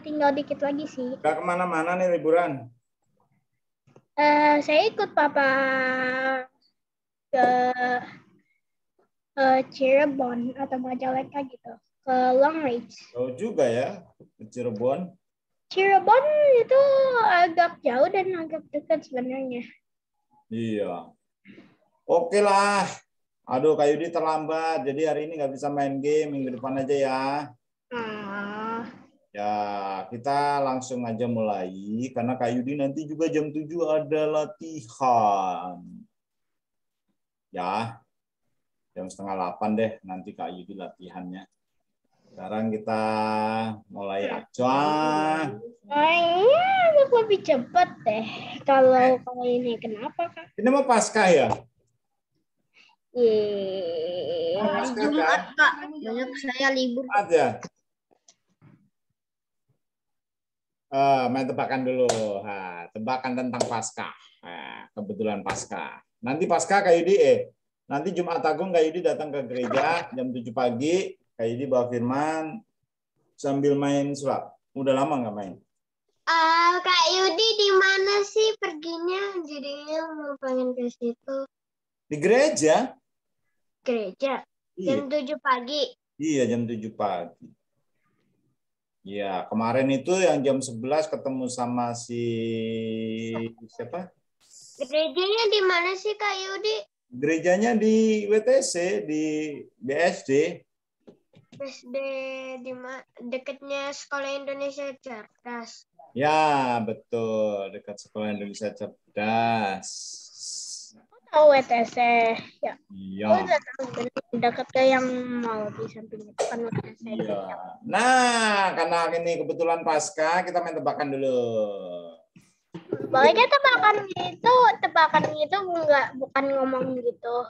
tinggal dikit lagi sih. Udah kemana-mana nih liburan? Saya ikut papa ke Cirebon atau Majalengka gitu, ke Long Range. Jauh juga ya, ke Cirebon. Cirebon itu agak jauh dan agak dekat sebenarnya. Iya. Oke lah. Aduh, Kak Yudi terlambat. Jadi hari ini nggak bisa main game. Minggu depan aja ya. Ya, kita langsung aja mulai. Karena Kak Yudi nanti juga jam 7 ada latihan. Ya, jam 7:30 deh nanti Kak Yudi latihannya. Sekarang kita mulai aja. Kayaknya lebih cepat deh kalau ini. Kenapa, Kak? Ini mau Paskah ya? Hari Jumat, Kak. Banyak saya libur. Ya. Main tebakan dulu. Tebakan tentang Paskah. Kebetulan Paskah. Nanti Paskah Kak Yudi, nanti Jumat Agung Kak Yudi datang ke gereja jam 7 pagi. Kak Yudi bawa firman sambil main sulap. Udah lama nggak main? Kak Yudi di mana sih perginya? Jadinya mau pengen ke situ. Di gereja? Gereja. Iya. Jam 7 pagi. Iya, jam 7 pagi. Iya, kemarin itu yang jam 11 ketemu sama si siapa? Gerejanya di mana sih Kak Yudi? Gerejanya di WTC, di BSD. BSD di dekatnya Sekolah Indonesia Cerdas. Ya, betul. Dekat Sekolah Indonesia Cerdas. Oh, WTC. Ya. Iya. Dekat ke yang mau di sampingnya. Kan WTC. Iya. Nah, karena ini kebetulan Paskah, kita main tebakan dulu. Bolehnya tebakan itu bukan ngomong gitu.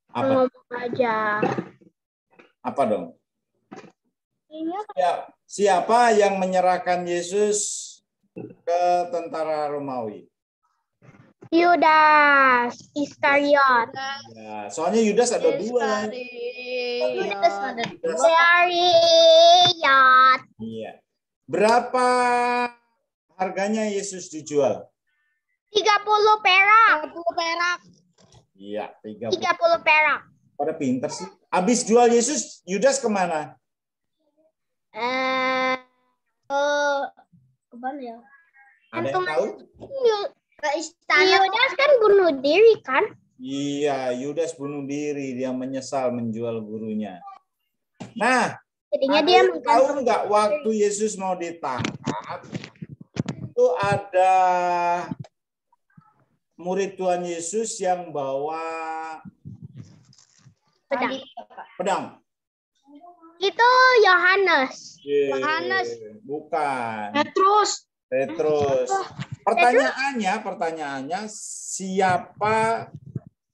Apa? Ngomong aja. Apa dong? Iya. Siapa yang menyerahkan Yesus ke tentara Romawi? Yudas Iskariot. Ya, soalnya Yudas ada dua. Yudas ada Iskariot. Iya. Berapa harganya Yesus dijual? 30 perak. 30 perak. Iya, 30 perak. Pada pinter sih. Habis jual Yesus, Yudas kemana? Kemana ya? Ada yang tahu? Ke istana. Yudas kan bunuh diri kan? Iya, Yudas bunuh diri. Dia menyesal menjual gurunya. Nah, jadinya dia tahu nggak waktu Yesus mau ditangkap, itu ada murid Tuhan Yesus yang bawa pedang. Itu Yohanes. Yohanes. Bukan. Petrus. Pertanyaannya siapa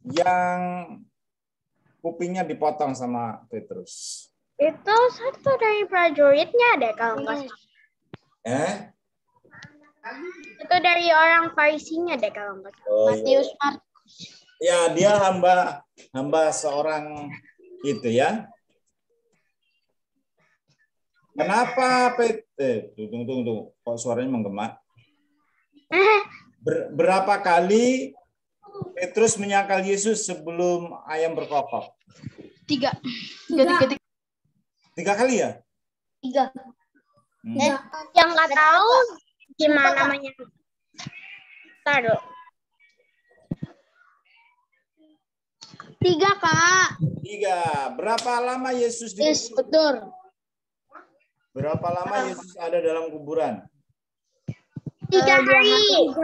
yang kupingnya dipotong sama Petrus? Itu satu dari prajuritnya deh kalau nggak salah. Itu dari orang Farisinya deh kalau nggak salah. Matius Markus. Ya, dia hamba seorang itu ya. Kenapa tunggu. Kok suaranya menggema? Berapa kali Petrus menyangkal Yesus sebelum ayam berkokok? 3 kali ya? 3. Yang nggak tahu gimana namanya? Taruh. 3, Kak. 3. Berapa lama Yesus di Yes, betul. Berapa lama Yesus ada dalam kuburan? 3 hari. 3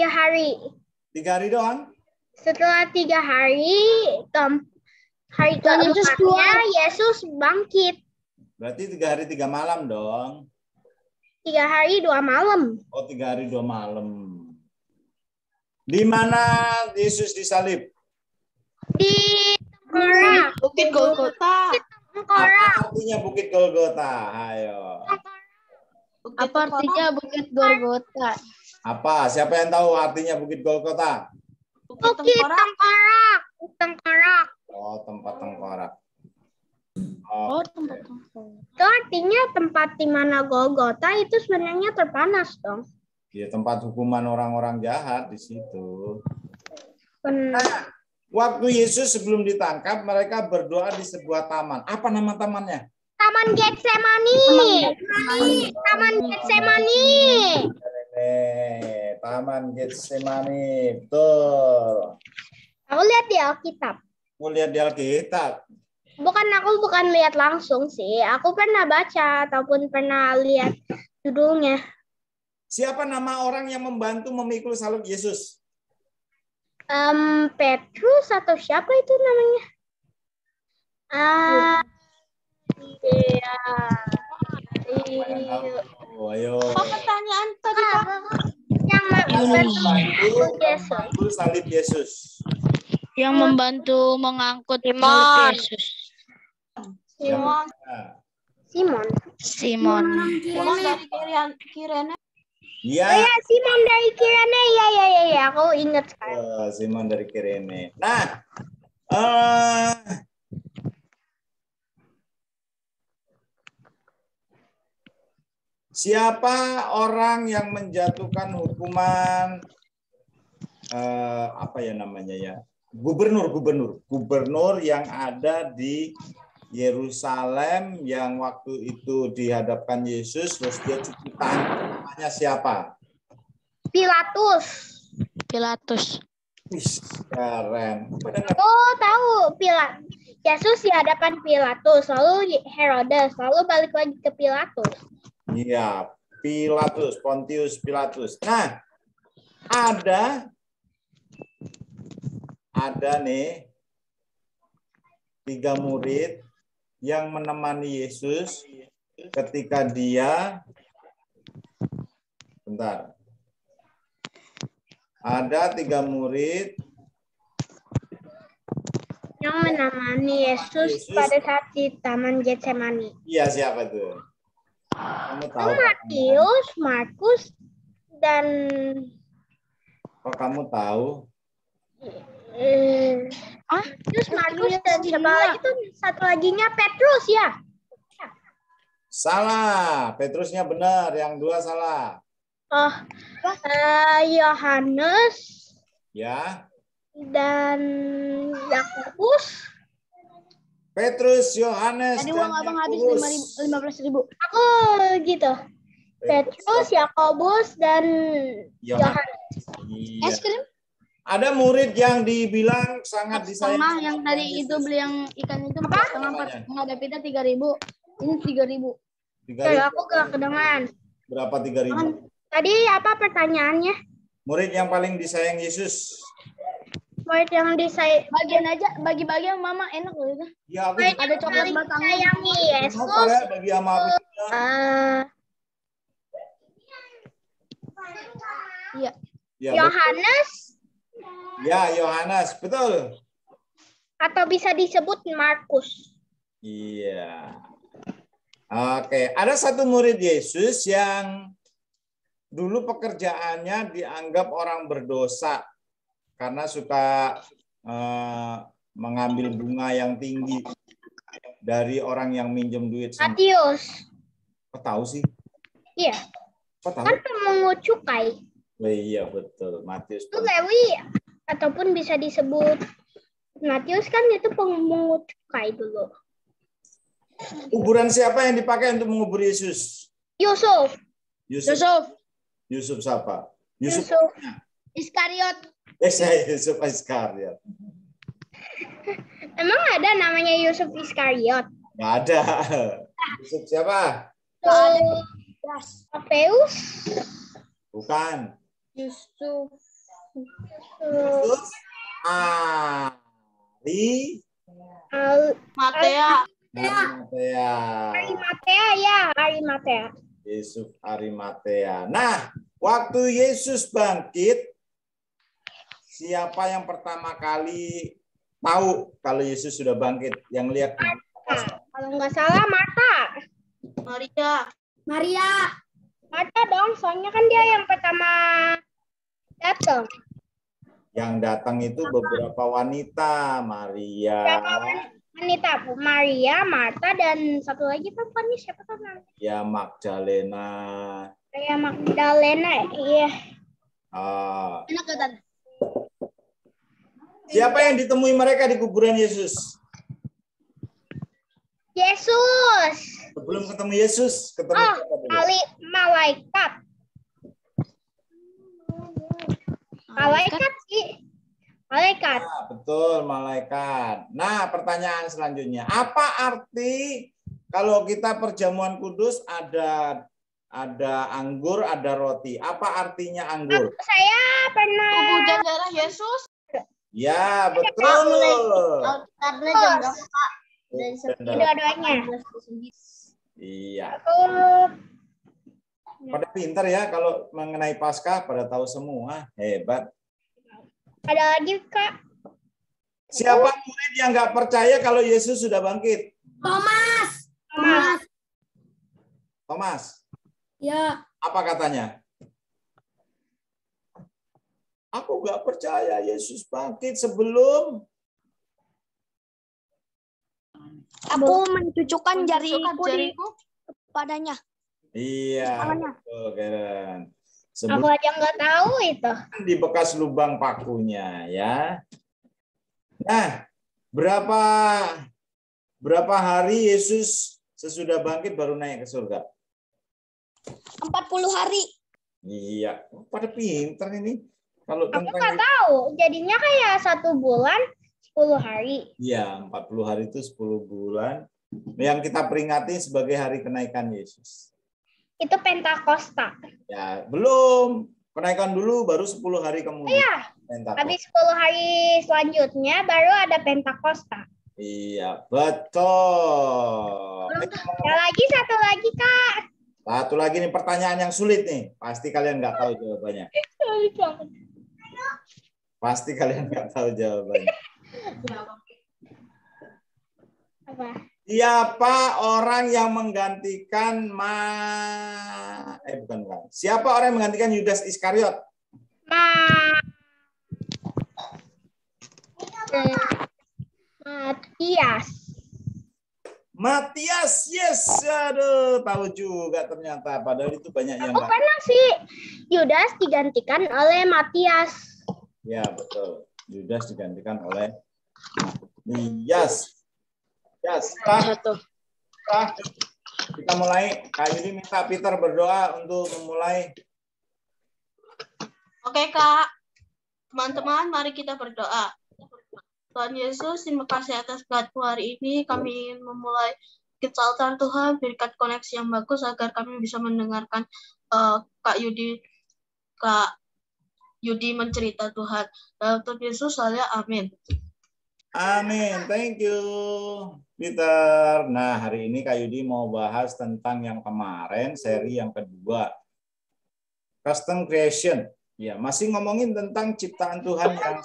hari. 3 hari doang? Setelah 3 hari, hari keempatnya Yesus bangkit. Berarti 3 hari 3 malam dong. 3 hari 2 malam. Oh, 3 hari 2 malam. Di mana Yesus disalib? Di Tengkorak. Bukit Golgota. Apa artinya Bukit Golgota? Ayo. Apa artinya Bukit Golgota? Apa? Siapa yang tahu artinya Bukit Golgota? Bukit Tengkorak. Tengkorak. Oh, tempat tengkorak. Oh, tempat tengkorak. Itu artinya tempat di mana Golgota itu sebenarnya terpanas dong. Ya, tempat hukuman orang-orang jahat di situ. Benar. Waktu Yesus sebelum ditangkap, mereka berdoa di sebuah taman. Apa nama tamannya? Taman Getsemani. Taman Getsemani. Taman Getsemani. Betul. Aku lihat di Alkitab. Mau lihat di Alkitab. Aku bukan lihat langsung sih. Aku pernah baca ataupun pernah lihat judulnya. Siapa nama orang yang membantu memikul salib Yesus? Petrus atau siapa itu namanya? Iya. Ayo. Apa pertanyaan tadi, Pak? Yang membantu salib Yesus. Yang membantu mengangkut Simon. Yesus. Simon. Simon dari Kirene. Iya. Oh ya, Simon dari Kirene. Ya. Aku ingat sekarang. Simon dari Kirene. Nah, siapa orang yang menjatuhkan hukuman apa ya namanya ya? Gubernur yang ada di Yerusalem yang waktu itu dihadapkan Yesus terus dia cuci tangan, namanya siapa? Pilatus. Wih, keren. Oh, tahu Pilatus. Yesus di hadapan Pilatus, lalu Herodes, lalu balik lagi ke Pilatus. Iya, Pilatus, Pontius Pilatus. Nah, ada nih 3 murid yang menemani Yesus ketika dia Ada 3 murid yang menemani Yesus pada saat di Taman Getsemani. Iya, siapa tuh? Kamu tahu? Matius, Markus, dan kamu tahu? Terus Markus dan siapa lagi tuh? Satu laginya Petrus ya? Salah, Petrusnya benar, yang 2 salah. Yohanes. Ya. Dan Yakobus. Petrus, Yohanes, tadi dan uang abang habis 15.000. Aku gitu. Petrus, Yakobus, dan Yohanes. Iya. Es krim? Ada murid yang dibilang sangat disayang. Yang tadi itu beli yang ikan itu setengah menghadapi kita 3.000. Ini 3.000. Kalau aku gak kedengaran. Berapa 3.000? Tadi apa pertanyaannya? Murid yang paling disayang Yesus. Murid yang disayang. Bagian aja, bagi-bagi yang mama enak loh itu. Ya, aku ada coklat batang. Sayangi Yesus. Bagi sama aku. Iya. Yohanes. Ya, Yohanes, betul. Atau bisa disebut Markus. Iya. Oke, ada satu murid Yesus yang dulu pekerjaannya dianggap orang berdosa karena suka mengambil bunga yang tinggi dari orang yang minjem duit. Matius. Kok tahu sih? Iya. Kok tahu? Kan pemungut cukai. Oh, iya betul, Matius. Itu Lewi ataupun bisa disebut Matius kan itu pemungut cukai dulu. Kuburan siapa yang dipakai untuk mengubur Yesus? Yusuf. Yusuf siapa? Yusuf Iskariot. Yusuf Iskariot. Emang ada namanya Yusuf Iskariot? Nggak ada. Yusuf siapa? Mateus. Bukan. Yusuf Matea. Arimatea. Yusuf Arimatea. Nah, waktu Yesus bangkit, siapa yang pertama kali tahu kalau Yesus sudah bangkit? Yang lihat? Kalau nggak salah Marta. Maria. Marta dong, soalnya kan dia yang pertama datang. Yang datang itu beberapa wanita, Maria. Wanita, Maria, Marta, dan satu lagi perempuannya siapa tuh namanya? Ya, Magdalena. Maria Magdalena, iya. Siapa yang ditemui mereka di kuburan Yesus? Yesus. Sebelum ketemu Yesus, ketemu malaikat. Malaikat sih. Malaikat. Nah, betul, malaikat. Nah, pertanyaan selanjutnya. Apa arti kalau kita perjamuan kudus ada anggur, ada roti? Apa artinya anggur? Saya pernah. Tubuh dan darah Yesus. Ya, betul. Karena jam berapa? Dua-duanya. Iya. Pada pintar ya kalau mengenai Paskah, pada tahu semua. Hebat. Ada lagi, Kak. Siapa murid yang nggak percaya kalau Yesus sudah bangkit? Thomas. Ya. Apa katanya? Aku nggak percaya Yesus bangkit sebelum Aku mencucukkan jariku padanya. Iya, betul, Karen. Aku aja nggak tahu itu. Di bekas lubang pakunya, ya. Nah, berapa hari Yesus sesudah bangkit baru naik ke surga? 40 hari. Iya, pada pinter ini. Kalau Aku nggak tahu. Jadinya kayak 1 bulan 10 hari. Iya, 40 hari itu 10 bulan. Yang kita peringati sebagai hari kenaikan Yesus. Itu Pentakosta. Ya, belum. Kenaikan dulu baru 10 hari kemudian. Iya. Habis 10 hari selanjutnya baru ada Pentakosta. Iya, betul. Satu lagi, Kak. Satu lagi nih pertanyaan yang sulit nih. Pasti kalian nggak tahu jawabannya. Pasti kalian nggak tahu jawabannya. Apa? Siapa orang yang menggantikan Siapa orang yang menggantikan Yudas Iskariot? Matias, yes. Aduh, tahu juga ternyata. Padahal itu banyak yang nggak. Pernah sih Yudas digantikan oleh Matias. Ya, betul. Yudas digantikan oleh Matias. Ya, setelah kita mulai, Kak Yudi minta Peter berdoa untuk memulai. Oke, Kak. Teman-teman, mari kita berdoa. Tuhan Yesus, terima kasih atas waktu hari ini. Kami ingin memulai kesaltan Tuhan, berikan koneksi yang bagus agar kami bisa mendengarkan Kak Yudi mencerita Tuhan. Dalam Tuhan Yesus, saya amin. Amin. Thank you, Peter. Nah, hari ini Kak Yudi mau bahas tentang yang kemarin, seri yang kedua. Custom creation. Ya, masih ngomongin tentang ciptaan Tuhan yang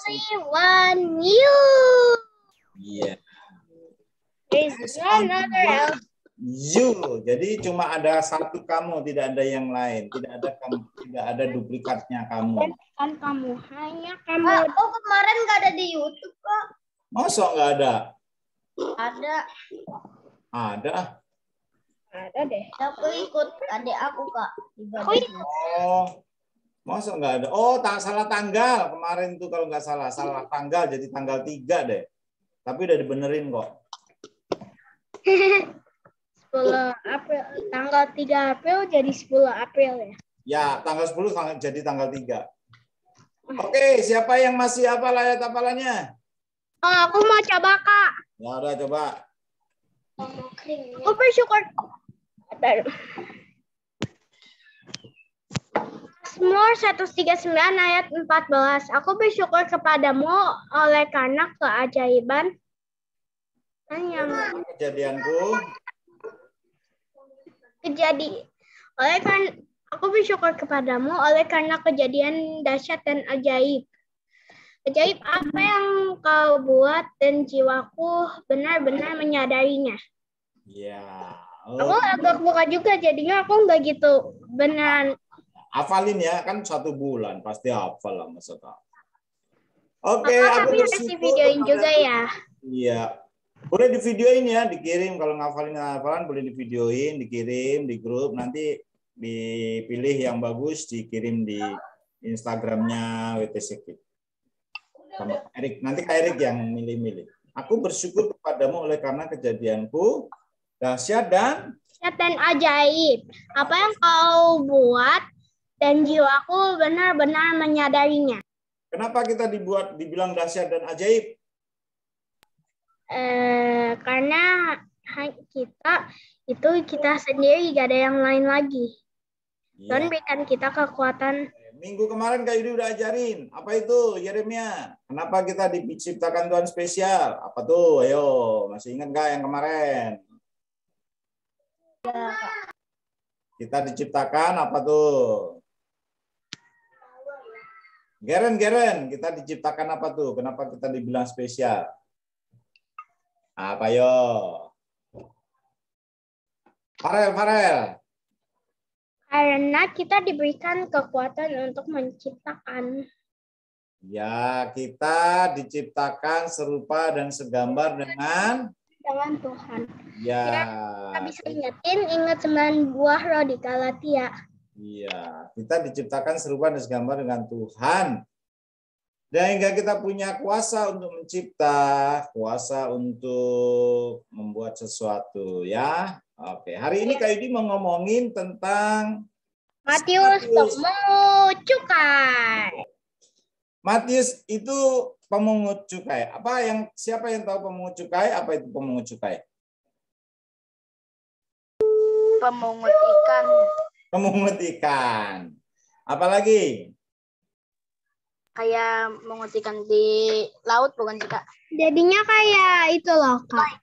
Iya. Jadi cuma ada satu kamu, tidak ada yang lain. Tidak ada duplikatnya kamu. Kan kamu, hanya kamu. Oh, kemarin nggak ada di YouTube, Kak. Masa nggak ada? Ada. Ada deh. Aku ikut adik aku, Kak. Oh, masa nggak ada? Oh, salah tanggal kemarin tuh kalau nggak salah tanggal jadi tanggal 3 deh. Tapi udah dibenerin kok. 10 April, tanggal 3 April jadi 10 April ya? Ya, tanggal 10 jadi tanggal 3. Oke, siapa yang masih hafal ayat hafalannya? Oh, aku mau coba, Kak. Ya udah coba. Aku bersyukur. Mazmur 139 ayat 14. Aku bersyukur kepadamu oleh karena keajaiban yang aku bersyukur kepadamu oleh karena kejadian dahsyat dan ajaib. Ajaib apa yang kau buat dan jiwaku benar-benar menyadarinya. Ya. Aku agak buka juga, jadinya aku nggak gitu beneran. Hafalin ya, kan 1 bulan pasti hafal lah maksudnya. Oke, Papa, aku tapi harus bersyukur divideoin kepada juga ya. Iya. Boleh divideoin ya, dikirim kalau ngafalin boleh divideoin, dikirim di grup, nanti dipilih yang bagus, dikirim di Instagramnya WTC Kids. Sama Erik, nanti Kak Erik yang milih-milih. Aku bersyukur kepadamu oleh karena kejadianku dahsyat dan ajaib. Apa yang kau buat dan jiwaku benar-benar menyadarinya. Kenapa kita dibilang dahsyat dan ajaib? Karena kita sendiri, gak ada yang lain lagi. Tuhan berikan kita kekuatan. Minggu kemarin Kak Yudi udah ajarin. Apa itu Yeremia? Kenapa kita diciptakan Tuhan spesial? Apa tuh? Ayo, masih ingat nggak yang kemarin? Ya. Kita diciptakan apa tuh? Geren, kita diciptakan apa tuh? Kenapa kita dibilang spesial? Apa yo? Farel. Karena kita diberikan kekuatan untuk menciptakan. Ya, kita diciptakan serupa dan segambar dengan Tuhan. Ya. Kita bisa ingat 9 buah roh di Galatia. Iya, kita diciptakan serupa dan segambar dengan Tuhan. Dan hingga kita punya kuasa untuk mencipta, kuasa untuk membuat sesuatu, ya. Oke, hari ini Kak Yudi mau ngomongin tentang Matius pemungut cukai. Matius itu pemungut cukai. Siapa yang tahu pemungut cukai? Apa itu pemungut cukai? Pemungut ikan. Pemungut ikan. Apalagi? Kayak mengut ikan di laut, bukan sih, Kak? Jadinya kayak itu loh, Kak.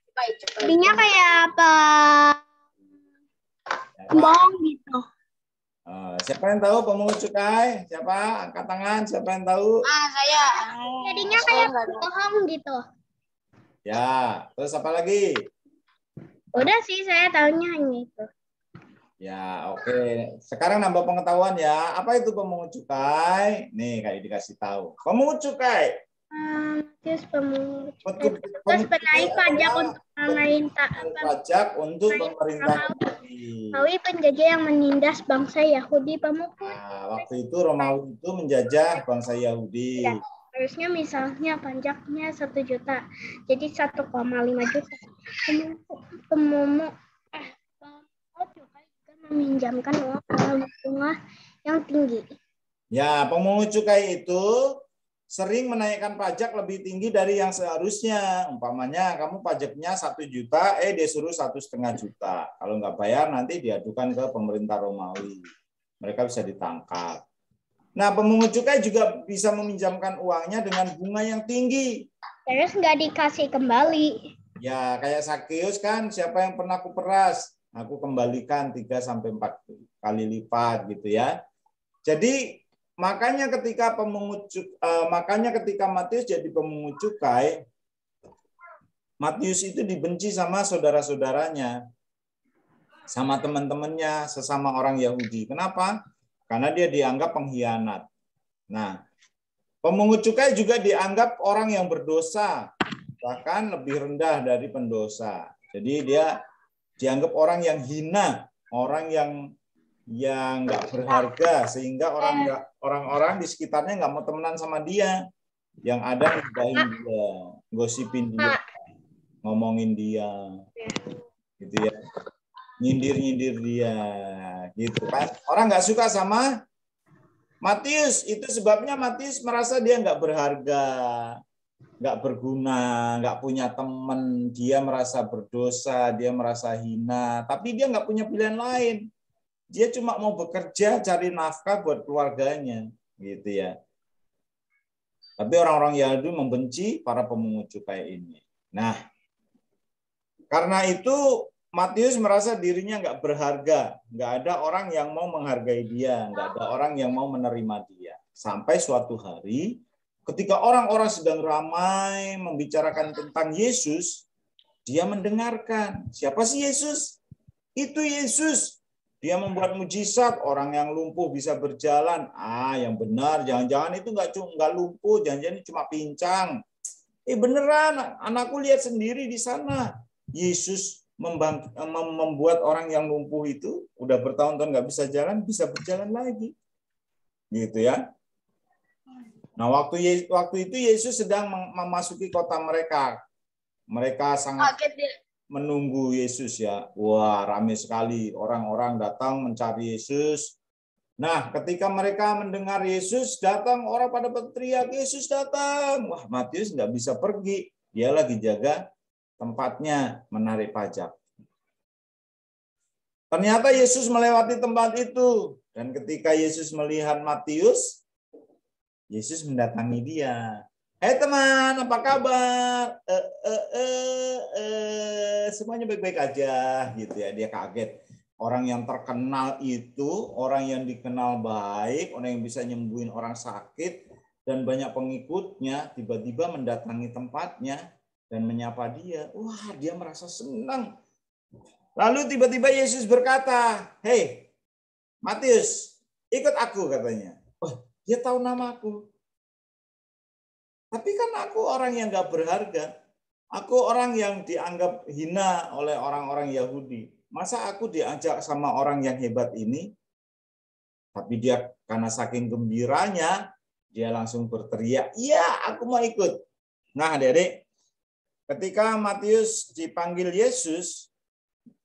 Jadinya kayak apa? Bohong gitu. Siapa yang tahu pemungut cukai? Siapa? Angkat tangan. Siapa yang tahu? Saya. Jadinya kayak bohong gitu. Ya, terus apa lagi? Udah sih, saya tahunya hanya itu. Ya, oke. Sekarang nambah pengetahuan ya. Apa itu pemungut cukai? Nih, kayak dikasih tahu. Pemungut cukai. Terus pemungut cukai. Terus penarik pajak untuk pemerintah. Pajak untuk pemerintah. Romawi penjajah yang menindas bangsa Yahudi pemukul. Nah, waktu itu Romawi itu menjajah bangsa Yahudi. Ya, harusnya misalnya pajaknya 1 juta. Jadi 1,5 juta. Pemungut cukai meminjamkan uang dalam bunga yang tinggi. Ya, pemungut cukai itu sering menaikkan pajak lebih tinggi dari yang seharusnya. Umpamanya kamu pajaknya 1 juta, dia suruh 1,5 juta. Kalau nggak bayar nanti diadukan ke pemerintah Romawi. Mereka bisa ditangkap. Nah, pemungut cukai juga bisa meminjamkan uangnya dengan bunga yang tinggi. Terus nggak dikasih kembali. Ya, kayak Sakeus kan, siapa yang pernah kuperas? Aku kembalikan 3-4 kali lipat gitu ya. Jadi makanya ketika Matius jadi pemungut cukai, Matius itu dibenci sama saudara-saudaranya, sama teman-temannya, sesama orang Yahudi. Kenapa? Karena dia dianggap pengkhianat. Nah, pemungut cukai juga dianggap orang yang berdosa, bahkan lebih rendah dari pendosa. Jadi dia dianggap orang yang hina, orang yang nggak berharga, sehingga orang-orang di sekitarnya nggak mau temenan sama dia. Yang ada ngedahin dia, gosipin dia, ngomongin dia, gitu ya, nyindir dia, gitu kan. Orang nggak suka sama Matius. Itu sebabnya Matius merasa dia nggak berharga, nggak berguna, nggak punya teman, dia merasa berdosa, dia merasa hina, tapi dia nggak punya pilihan lain. Dia cuma mau bekerja, cari nafkah buat keluarganya, gitu ya. Tapi orang-orang Yahudi membenci para pemungut cukai ini. Nah, karena itu Matius merasa dirinya nggak berharga, nggak ada orang yang mau menghargai dia, nggak ada orang yang mau menerima dia. Sampai suatu hari, ketika orang-orang sedang ramai membicarakan tentang Yesus, dia mendengarkan. Siapa sih Yesus? Itu Yesus Dia membuat mujizat, orang yang lumpuh bisa berjalan. Yang benar, jangan-jangan itu nggak lumpuh, jangan-jangan cuma pincang. Beneran, anakku lihat sendiri di sana. Yesus membuat orang yang lumpuh itu udah bertahun-tahun nggak bisa jalan, bisa berjalan lagi. Gitu ya. Nah, waktu itu Yesus sedang memasuki kota mereka. Mereka sangat menunggu Yesus ya. Wah, ramai sekali orang-orang datang mencari Yesus. Nah, ketika mereka mendengar Yesus datang, orang pada berteriak, Yesus datang. Wah, Matius nggak bisa pergi. Dia lagi jaga tempatnya menarik pajak. Ternyata Yesus melewati tempat itu. Dan ketika Yesus melihat Matius, Yesus mendatangi dia. Hai teman, apa kabar? Semuanya baik-baik aja, gitu ya. Dia kaget. Orang yang terkenal itu, orang yang dikenal baik, orang yang bisa nyembuhin orang sakit, dan banyak pengikutnya, tiba-tiba mendatangi tempatnya dan menyapa dia. Wah, dia merasa senang. Lalu tiba-tiba Yesus berkata, hei, Matius, ikut aku, katanya. Oh, dia tahu namaku. Tapi kan aku orang yang gak berharga. Aku orang yang dianggap hina oleh orang-orang Yahudi. Masa aku diajak sama orang yang hebat ini? Tapi dia karena saking gembiranya, dia langsung berteriak, iya aku mau ikut. Nah adik-adik, ketika Matius dipanggil Yesus,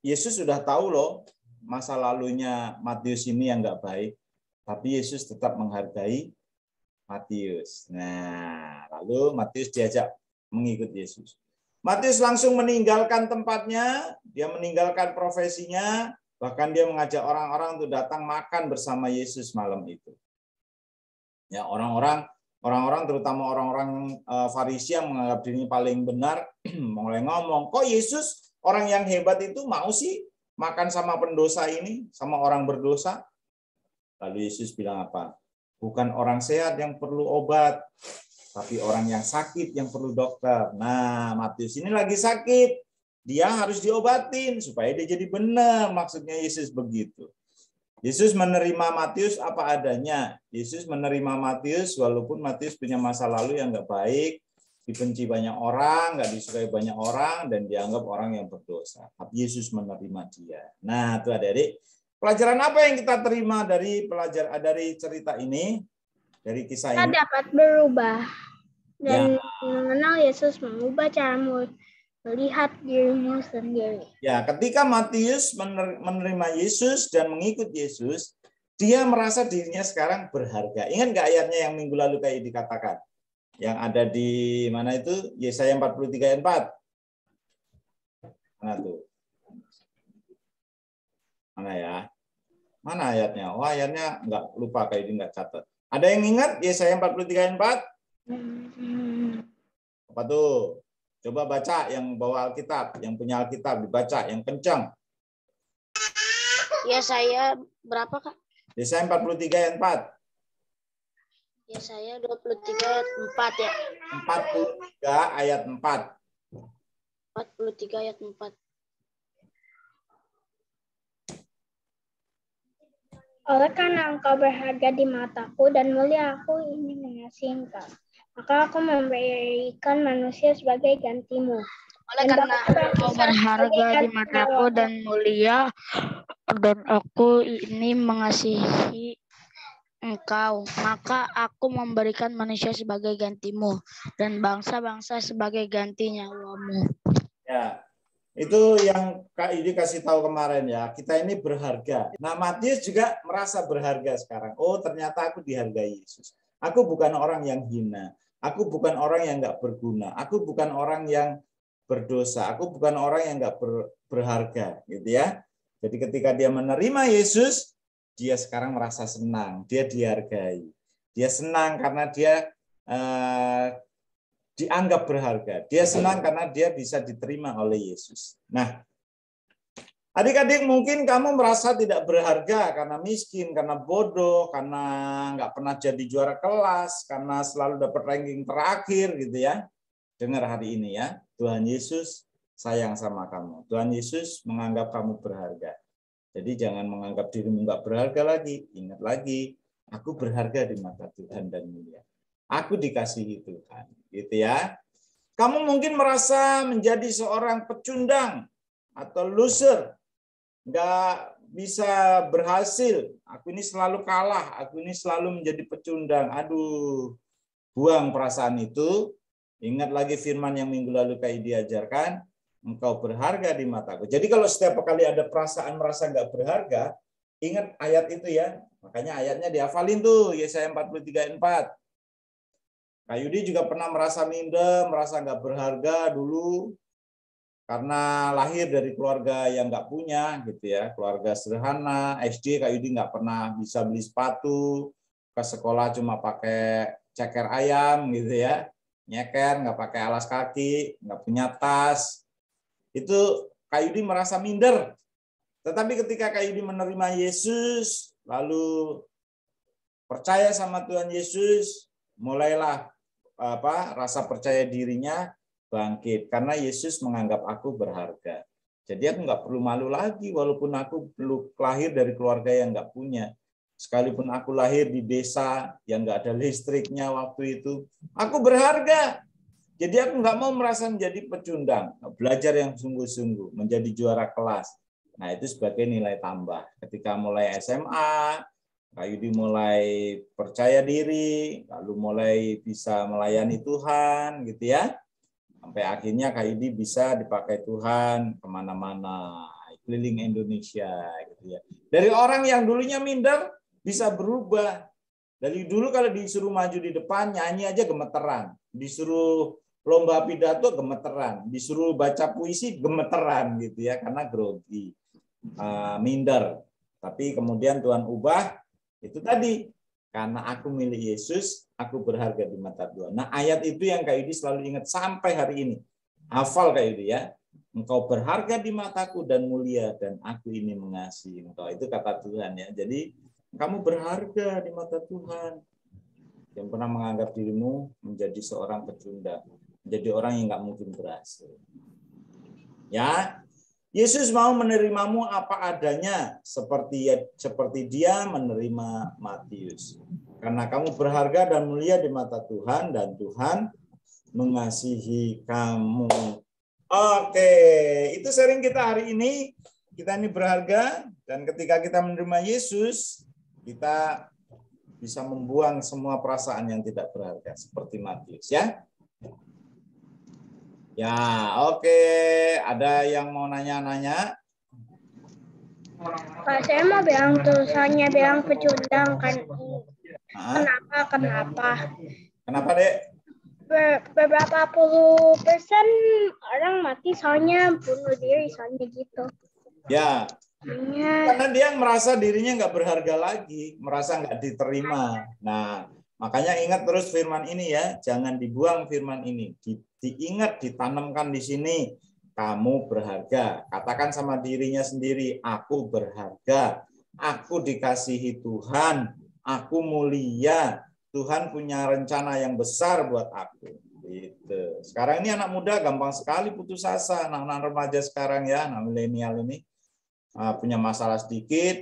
Yesus sudah tahu loh masa lalunya Matius ini yang nggak baik. Tapi Yesus tetap menghargai Matius. Nah, lalu Matius diajak mengikut Yesus. Matius langsung meninggalkan tempatnya, dia meninggalkan profesinya, bahkan dia mengajak orang-orang untuk datang makan bersama Yesus malam itu. Ya, orang-orang terutama orang-orang Farisi yang menganggap dirinya paling benar, mulai ngomong, kok Yesus orang yang hebat itu mau sih makan sama pendosa ini, sama orang berdosa? Lalu Yesus bilang apa? Bukan orang sehat yang perlu obat, tapi orang yang sakit yang perlu dokter. Nah, Matius ini lagi sakit. Dia harus diobatin supaya dia jadi benar. Maksudnya Yesus begitu. Yesus menerima Matius apa adanya. Yesus menerima Matius walaupun Matius punya masa lalu yang nggak baik, dibenci banyak orang, nggak disukai banyak orang, dan dianggap orang yang berdosa. Tapi Yesus menerima dia. Nah, itu adik-adik. Pelajaran apa yang kita terima dari cerita ini? Dari kisah ini? Kita dapat berubah dan mengenal Yesus, mengubah cara melihat dirimu sendiri. Ya, ketika Matius menerima Yesus dan mengikut Yesus, dia merasa dirinya sekarang berharga. Ingat nggak ayatnya yang minggu lalu kayak dikatakan? Yang ada di mana itu? Yesaya 43 ayat 4. Mana tuh? Mana ya? Mana ayatnya? Oh, ayatnya nggak lupa kayak ini nggak catat. Ada yang ingat Yesaya 43 ayat 4? Apa tuh? Coba baca yang bawa Alkitab, yang punya Alkitab dibaca yang kencang. Yesaya berapa, Kak? Yesaya 43 ayat 4. Yesaya 23 ayat 4 ya. 43 ayat 4. 43 ayat 4. Oleh karena engkau berharga di mataku dan mulia, aku ingin mengasihi engkau. Maka aku memberikan manusia sebagai gantimu. Oleh karena engkau berharga di mataku dan mulia, dan aku ini mengasihi engkau, maka aku memberikan manusia sebagai gantimu dan bangsa-bangsa sebagai ganti nyawamu. Ya, itu yang Kak Idi kasih tahu kemarin ya. Kita ini berharga. Nah, Matius juga merasa berharga sekarang. Oh, ternyata aku dihargai Yesus. Aku bukan orang yang hina. Aku bukan orang yang nggak berguna. Aku bukan orang yang berdosa. Aku bukan orang yang nggak berharga, gitu ya. Jadi ketika dia menerima Yesus, dia sekarang merasa senang. Dia dihargai. Dia senang karena dia dianggap berharga. Dia senang karena dia bisa diterima oleh Yesus. Nah, adik-adik mungkin kamu merasa tidak berharga karena miskin, karena bodoh, karena nggak pernah jadi juara kelas, karena selalu dapat ranking terakhir gitu ya. Dengar hari ini ya, Tuhan Yesus sayang sama kamu. Tuhan Yesus menganggap kamu berharga. Jadi jangan menganggap dirimu nggak berharga lagi. Ingat lagi, aku berharga di mata Tuhan dan mulia. Aku dikasihi Tuhan, gitu ya. Kamu mungkin merasa menjadi seorang pecundang atau loser, nggak bisa berhasil. Aku ini selalu kalah, aku ini selalu menjadi pecundang. Aduh, buang perasaan itu. Ingat lagi firman yang minggu lalu Kak Idi ajarkan, engkau berharga di mataku. Jadi kalau setiap kali ada perasaan merasa nggak berharga, ingat ayat itu ya. Makanya ayatnya dihafalin tuh, Yesaya 43:4. Kak Yudi juga pernah merasa minder, merasa nggak berharga dulu karena lahir dari keluarga yang nggak punya, gitu ya, keluarga sederhana. SD Kak Yudi nggak pernah bisa beli sepatu, ke sekolah cuma pakai ceker ayam, gitu ya, nyeker, nggak pakai alas kaki, nggak punya tas. Itu Kak Yudi merasa minder. Tetapi ketika Kak Yudi menerima Yesus, lalu percaya sama Tuhan Yesus, mulailah rasa percaya dirinya bangkit karena Yesus menganggap aku berharga. Jadi aku nggak perlu malu lagi walaupun aku lahir dari keluarga yang nggak punya. Sekalipun aku lahir di desa yang nggak ada listriknya waktu itu, aku berharga. Jadi aku nggak mau merasa menjadi pecundang, belajar yang sungguh-sungguh, menjadi juara kelas. Nah itu sebagai nilai tambah. Ketika mulai SMA, Kak Yudi mulai percaya diri, lalu mulai bisa melayani Tuhan, gitu ya. Sampai akhirnya Kak Yudi bisa dipakai Tuhan kemana-mana, keliling Indonesia, gitu ya. Dari orang yang dulunya minder bisa berubah. Dari dulu kalau disuruh maju di depan nyanyi aja gemeteran, disuruh lomba pidato gemeteran, disuruh baca puisi gemeteran, gitu ya, karena grogi, minder. Tapi kemudian Tuhan ubah. Itu tadi, karena aku milik Yesus, aku berharga di mata Tuhan. Nah, ayat itu yang Kak Yudi selalu ingat sampai hari ini. Hafal Kak Yudi ya. Engkau berharga di mataku dan mulia, dan aku ini mengasihi engkau. Itu kata Tuhan ya. Jadi, kamu berharga di mata Tuhan. Yang pernah menganggap dirimu menjadi seorang pecundang. Menjadi orang yang nggak mungkin berhasil. Ya, Yesus mau menerimamu apa adanya seperti dia menerima Matius. Karena kamu berharga dan mulia di mata Tuhan dan Tuhan mengasihi kamu. Oke, itu sharing kita hari ini. Kita ini berharga dan ketika kita menerima Yesus, kita bisa membuang semua perasaan yang tidak berharga seperti Matius ya. Ya, oke. Ada yang mau nanya-nanya? Pak, saya mau bilang tulisannya bilang pecundang kan. Kenapa? Kenapa, Dek? Beberapa puluh persen orang mati soalnya bunuh diri soalnya gitu. Ya, karena dia merasa dirinya nggak berharga lagi, merasa nggak diterima. Nah, makanya ingat terus firman ini ya, jangan dibuang firman ini. Diingat, ditanamkan di sini. Kamu berharga. Katakan sama dirinya sendiri, aku berharga. Aku dikasihi Tuhan. Aku mulia. Tuhan punya rencana yang besar buat aku. Gitu. Sekarang ini anak muda gampang sekali putus asa. Anak-anak remaja sekarang ya, anak milenial ini punya masalah sedikit,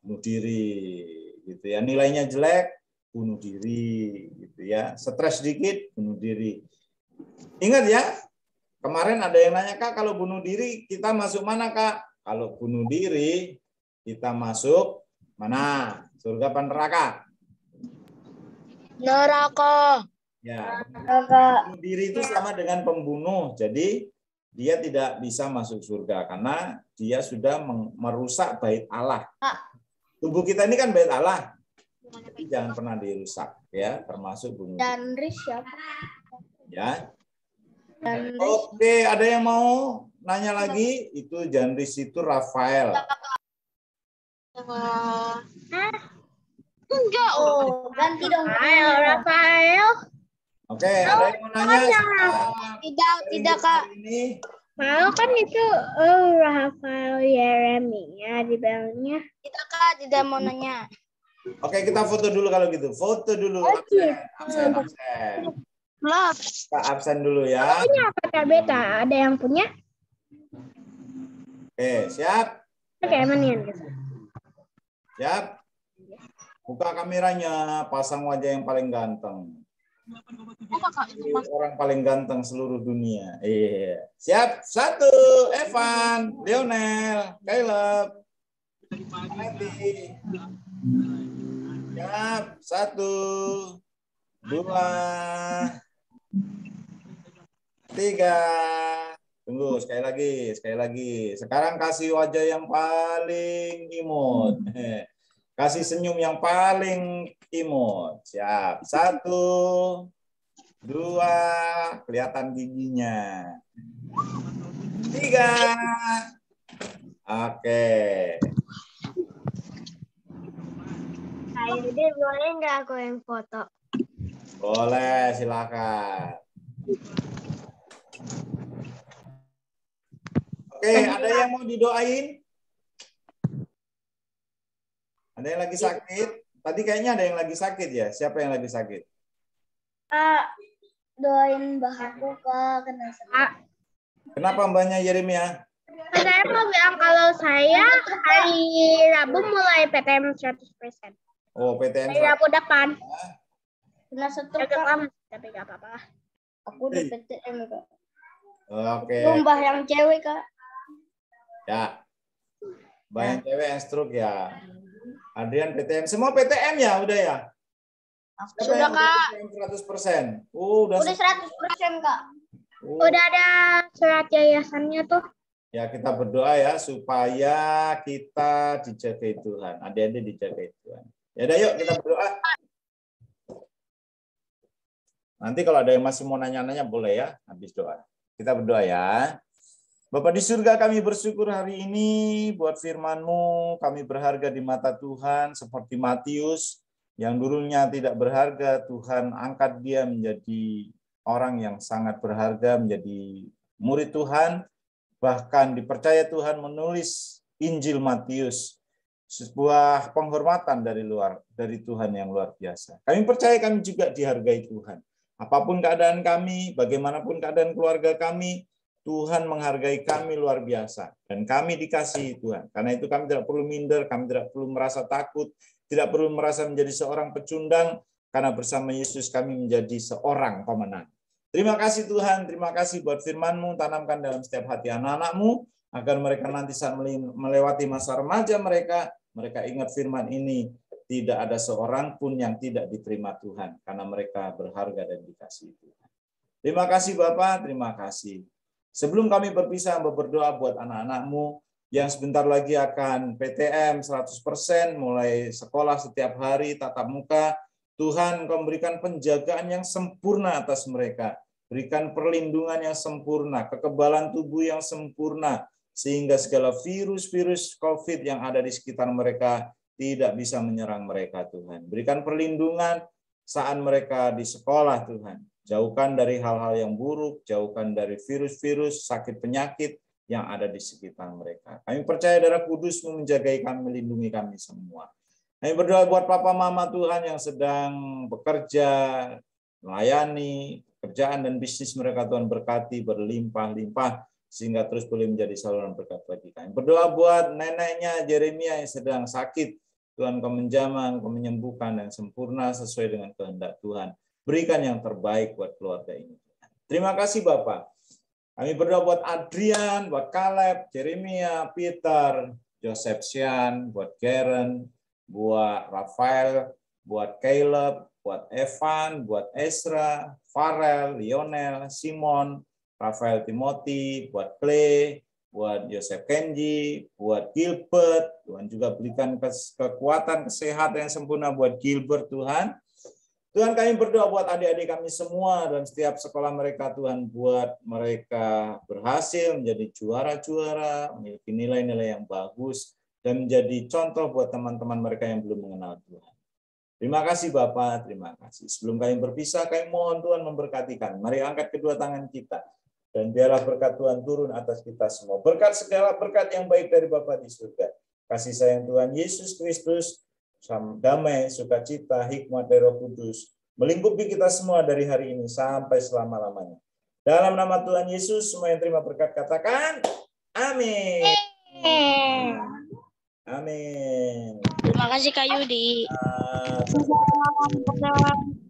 bunuh diri. Gitu ya. Nilainya jelek, bunuh diri, gitu ya. Stres sedikit, bunuh diri. Ingat ya, kemarin ada yang nanya, Kak, kalau bunuh diri kita masuk mana, Kak? Kalau bunuh diri kita masuk mana? Surga apa neraka? Neraka. Ya, bunuh diri itu sama dengan pembunuh. Jadi dia tidak bisa masuk surga karena dia sudah merusak bait Allah. Tubuh kita ini kan bait Allah. Jadi jangan pernah dirusak ya, termasuk bunuh diri. Dan siapa? Ya. Oke, ada yang mau nanya lagi? Itu Janris itu Rafael. Enggak, Ganti dong. Rafael. Oke, ada yang mau nanya? Tidak, Kak. Ini. Mau kan itu Rafael Yeremia dibilangnya. Tidak, Kak, tidak mau nanya. Oke, kita foto dulu kalau gitu. Foto dulu. Absen. Kita absen dulu ya. Punya apa Beta? Ada yang punya? Oke, siap. Oke, manian gitu. Siap? Buka kameranya, pasang wajah yang paling ganteng. Orang paling ganteng seluruh dunia. Iya. Siap? 1, Evan, Lionel, Caleb, Nanti. Siap? 1, 2, 3. Tunggu, sekali lagi. Sekarang kasih wajah yang paling imut. Kasih senyum yang paling imut. Siap. 1, 2, kelihatan giginya. 3. Oke. Jadi boleh nggak aku yang foto? Boleh, silakan. Oke, ada yang mau didoain? Ada yang lagi sakit? Tadi kayaknya ada yang lagi sakit ya? Siapa yang lagi sakit? Doain Mbah aku kena sakit. Kenapa mbaknya Yeremia? Saya mau bilang kalau saya hari Rabu mulai PTM 100%. Oh, PTM Hari Rabu depan. Kena stroke, Agak Kak. lama, tapi nggak apa-apa. Aku di PTM, Kak. Oke. Mbah yang cewek, Kak. Ya. Banyak cewek yang stroke ya. Adrian PTM. Semua PTM ya? Udah ya? Sudah, Kak. PTM 100%. Udah 100%, Kak. Udah ada surat yayasannya tuh. Ya, kita berdoa ya supaya kita dijagai Tuhan. Adik-adik dijagai Tuhan. Ya udah, yuk kita berdoa. Nanti kalau ada yang masih mau nanya-nanya boleh ya habis doa. Kita berdoa ya. Bapa di surga, kami bersyukur hari ini buat firman-Mu. Kami berharga di mata Tuhan seperti Matius yang dulunya tidak berharga. Tuhan angkat dia menjadi orang yang sangat berharga, menjadi murid Tuhan. Bahkan dipercaya Tuhan menulis Injil Matius, sebuah penghormatan dari Tuhan yang luar biasa. Kami percaya kami juga dihargai Tuhan. Apapun keadaan kami, bagaimanapun keadaan keluarga kami, Tuhan menghargai kami luar biasa. Dan kami dikasihi Tuhan. Karena itu kami tidak perlu minder, kami tidak perlu merasa takut, tidak perlu merasa menjadi seorang pecundang, karena bersama Yesus kami menjadi seorang pemenang. Terima kasih Tuhan, terima kasih buat firman-Mu, tanamkan dalam setiap hati anak-anak-Mu, agar mereka nanti saat melewati masa remaja mereka ingat firman ini, tidak ada seorang pun yang tidak diterima Tuhan, karena mereka berharga dan dikasihi Tuhan. Terima kasih Bapak, terima kasih. Sebelum kami berpisah, berdoa buat anak-anak-Mu yang sebentar lagi akan PTM 100%, mulai sekolah setiap hari, tatap muka. Tuhan, Engkau memberikan penjagaan yang sempurna atas mereka. Berikan perlindungan yang sempurna, kekebalan tubuh yang sempurna, sehingga segala virus-virus COVID yang ada di sekitar mereka tidak bisa menyerang mereka, Tuhan. Berikan perlindungan saat mereka di sekolah, Tuhan. Jauhkan dari hal-hal yang buruk, jauhkan dari virus-virus, sakit penyakit yang ada di sekitar mereka. Kami percaya darah Kudus-Mu menjagai kami, melindungi kami semua. Kami berdoa buat Papa Mama Tuhan yang sedang bekerja, melayani, pekerjaan dan bisnis mereka Tuhan berkati, berlimpah-limpah, sehingga terus boleh menjadi saluran berkat bagi kami. Berdoa buat neneknya Yeremia yang sedang sakit, Tuhan Kau menjamah, Kau menyembuhkan dan sempurna sesuai dengan kehendak Tuhan. Berikan yang terbaik buat keluarga ini. Terima kasih Bapak. Kami berdoa buat Adrian, buat Caleb, Yeremia, Peter, Joseph Sian, buat Karen, buat Rafael, buat Caleb, buat Evan, buat Ezra, Farel, Lionel, Simon, Rafael Timothy, buat Clay, buat Joseph Kenji, buat Gilbert. Tuhan juga berikan kekuatan, kesehatan yang sempurna buat Gilbert, Tuhan. Tuhan, kami berdoa buat adik-adik kami semua dan setiap sekolah mereka, Tuhan, buat mereka berhasil menjadi juara-juara, memiliki nilai-nilai yang bagus, dan menjadi contoh buat teman-teman mereka yang belum mengenal Tuhan. Terima kasih Bapak, terima kasih. Sebelum kami berpisah, kami mohon Tuhan memberkati kami. Mari angkat kedua tangan kita, dan biarlah berkat Tuhan turun atas kita semua. Berkat segala berkat yang baik dari Bapa di surga. Kasih sayang Tuhan Yesus Kristus, damai, sukacita, hikmat dari Roh Kudus, melingkupi kita semua dari hari ini sampai selama-lamanya. Dalam nama Tuhan Yesus, semua yang terima berkat katakan, amin. Amin. Terima kasih Kak Yudi.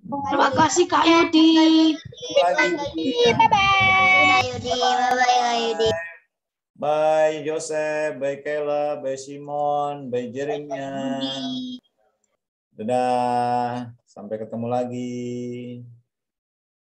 Terima kasih Kak Yudi. Bye Joseph, bye Kayla, bye Simon, bye Jeremia. Dadah, sampai ketemu lagi.